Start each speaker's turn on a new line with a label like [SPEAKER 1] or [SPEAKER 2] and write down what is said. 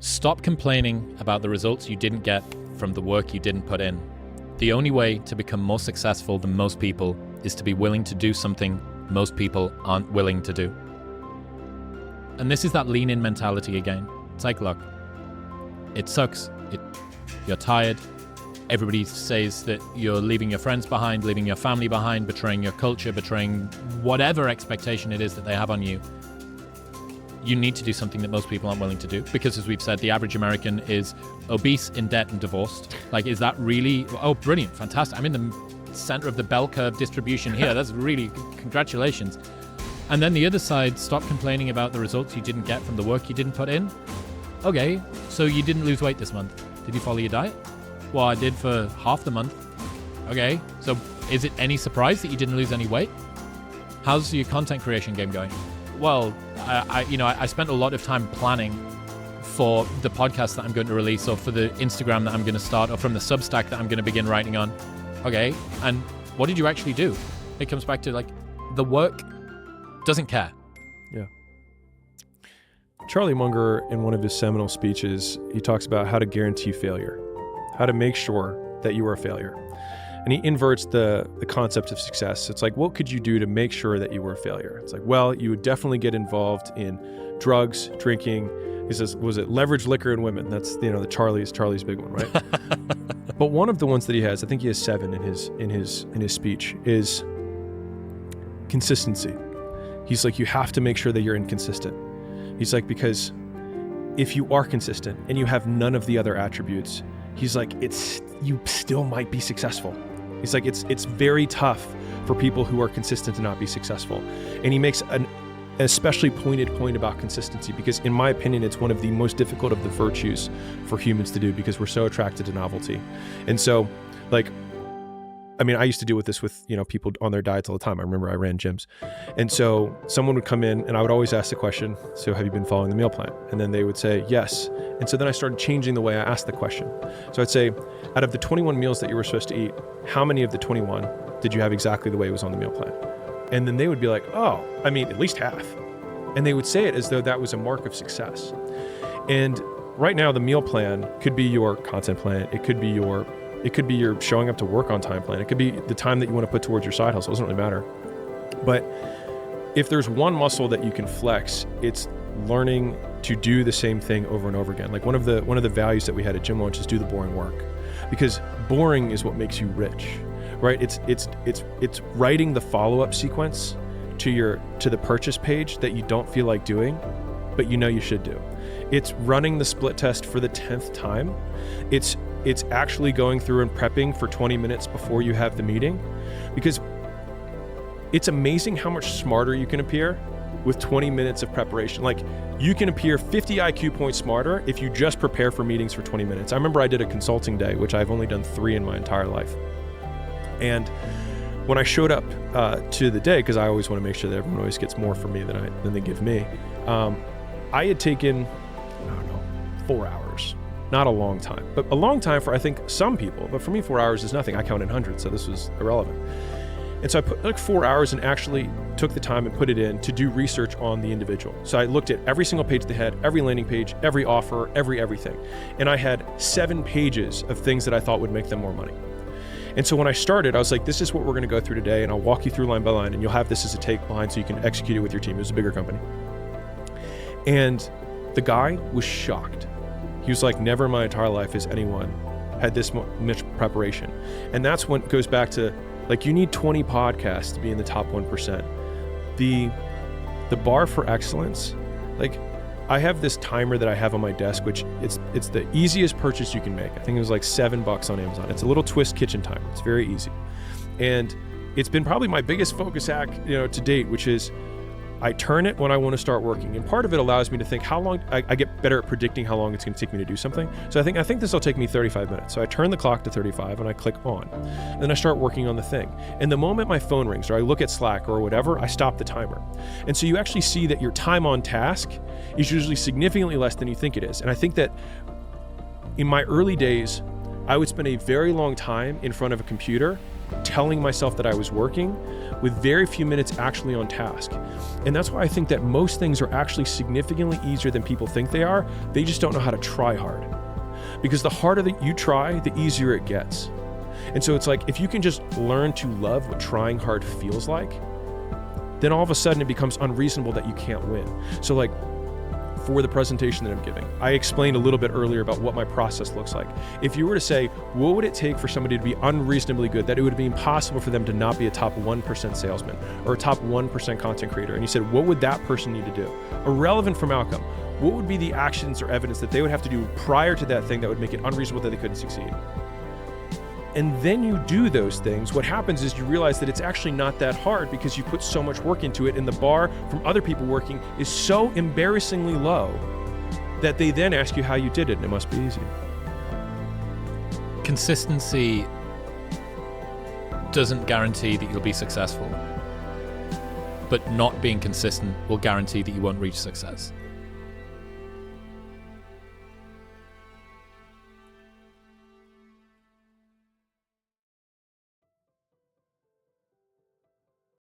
[SPEAKER 1] Stop complaining about the results you didn't get from the work you didn't put in. The only way to become more successful than most people is to be willing to do something most people aren't willing to do. And this is that lean in mentality again. It's like, look, it sucks. You're tired. Everybody says that you're leaving your friends behind, leaving your family behind, betraying your culture, betraying whatever expectation it is that they have on you. You need to do something that most people aren't willing to do, because as we've said, the average American is obese, in debt, and divorced. Like, is that really, oh, brilliant, fantastic. I'm in the center of the bell curve distribution here. That's really, congratulations. And then the other side, stop complaining about the results you didn't get from the work you didn't put in. Okay, so you didn't lose weight this month. Did you follow your diet? Well, I did for half the month. Okay, so is it any surprise that you didn't lose any weight? How's your content creation game going? Well, I spent a lot of time planning for the podcast that I'm going to release, or for the Instagram that I'm going to start, or from the Substack that I'm going to begin writing on. Okay, and what did you actually do? It comes back to, like, the work doesn't care.
[SPEAKER 2] Yeah. Charlie Munger, in one of his seminal speeches, he talks about how to guarantee failure, how to make sure that you are a failure. And he inverts the concept of success. It's like, what could you do to make sure that you were a failure? It's like, well, you would definitely get involved in drugs, drinking. He says, was it leverage, liquor, and women? That's, the Charlie's big one, right? But one of the ones that he has, I think he has 7 in his speech, is consistency. He's like, you have to make sure that you're inconsistent. He's like, because if you are consistent and you have none of the other attributes, he's like, you still might be successful. He's like, it's very tough for people who are consistent to not be successful. And he makes an especially pointed point about consistency, because in my opinion, it's one of the most difficult of the virtues for humans to do, because we're so attracted to novelty. And so, like, I used to deal with this with, people on their diets all the time. I remember I ran gyms. And so someone would come in and I would always ask the question, so have you been following the meal plan? And then they would say, yes. And so then I started changing the way I asked the question. So I'd say, out of the 21 meals that you were supposed to eat, how many of the 21 did you have exactly the way it was on the meal plan? And then they would be like, oh, at least half. And they would say it as though that was a mark of success. And right now, the meal plan could be your content plan. It could be your showing up to work on time plan. It could be the time that you want to put towards your side hustle. It doesn't really matter. But if there's one muscle that you can flex, it's learning to do the same thing over and over again. Like, one of the values that we had at Gym Launch is do the boring work, because boring is what makes you rich, right? It's writing the follow-up sequence to the purchase page that you don't feel like doing, but you should do. It's running the split test for the 10th time. It's actually going through and prepping for 20 minutes before you have the meeting, because it's amazing how much smarter you can appear with 20 minutes of preparation. Like, you can appear 50 IQ points smarter if you just prepare for meetings for 20 minutes. I remember I did a consulting day, which I've only done 3 in my entire life. And when I showed up to the day, because I always want to make sure that everyone always gets more from me than they give me, I had taken, 4 hours. Not a long time, but a long time for, I think, some people. But for me, 4 hours is nothing. I count in hundreds, so this was irrelevant. And so I put 4 hours and actually took the time and put it in to do research on the individual. So I looked at every single page they had, every landing page, every offer, everything. And I had 7 pages of things that I thought would make them more money. And so when I started, I was like, this is what we're going to go through today, and I'll walk you through line by line, and you'll have this as a take behind so you can execute it with your team. It was a bigger company. And the guy was shocked. He was like, never in my entire life has anyone had this much preparation. And that's when it goes back to, like, you need 20 podcasts to be in the top 1%. The bar for excellence, like, I have this timer that I have on my desk, which it's the easiest purchase you can make. I think it was like $7 on Amazon. It's a little twist kitchen timer. It's very easy. And it's been probably my biggest focus hack, to date, which is I turn it when I want to start working. And part of it allows me to think how long, I get better at predicting how long it's going to take me to do something. So I think this will take me 35 minutes. So I turn the clock to 35 and I click on. And then I start working on the thing. And the moment my phone rings or I look at Slack or whatever, I stop the timer. And so you actually see that your time on task is usually significantly less than you think it is. And I think that in my early days, I would spend a very long time in front of a computer telling myself that I was working with very few minutes actually on task. And that's why I think that most things are actually significantly easier than people think they are. They just don't know how to try hard. Because the harder that you try, the easier it gets. And so it's like, if you can just learn to love what trying hard feels like, then all of a sudden it becomes unreasonable that you can't win. So like, for the presentation that I'm giving, I explained a little bit earlier about what my process looks like. If you were to say, what would it take for somebody to be unreasonably good, that it would be impossible for them to not be a top 1% salesman or a top 1% content creator, and you said, what would that person need to do? Irrelevant from outcome, what would be the actions or evidence that they would have to do prior to that thing that would make it unreasonable that they couldn't succeed? And then you do those things, what happens is you realize that it's actually not that hard because you put so much work into it, and the bar from other people working is so embarrassingly low that they then ask you how you did it, and it must be easy.
[SPEAKER 1] Consistency doesn't guarantee that you'll be successful, but not being consistent will guarantee that you won't reach success.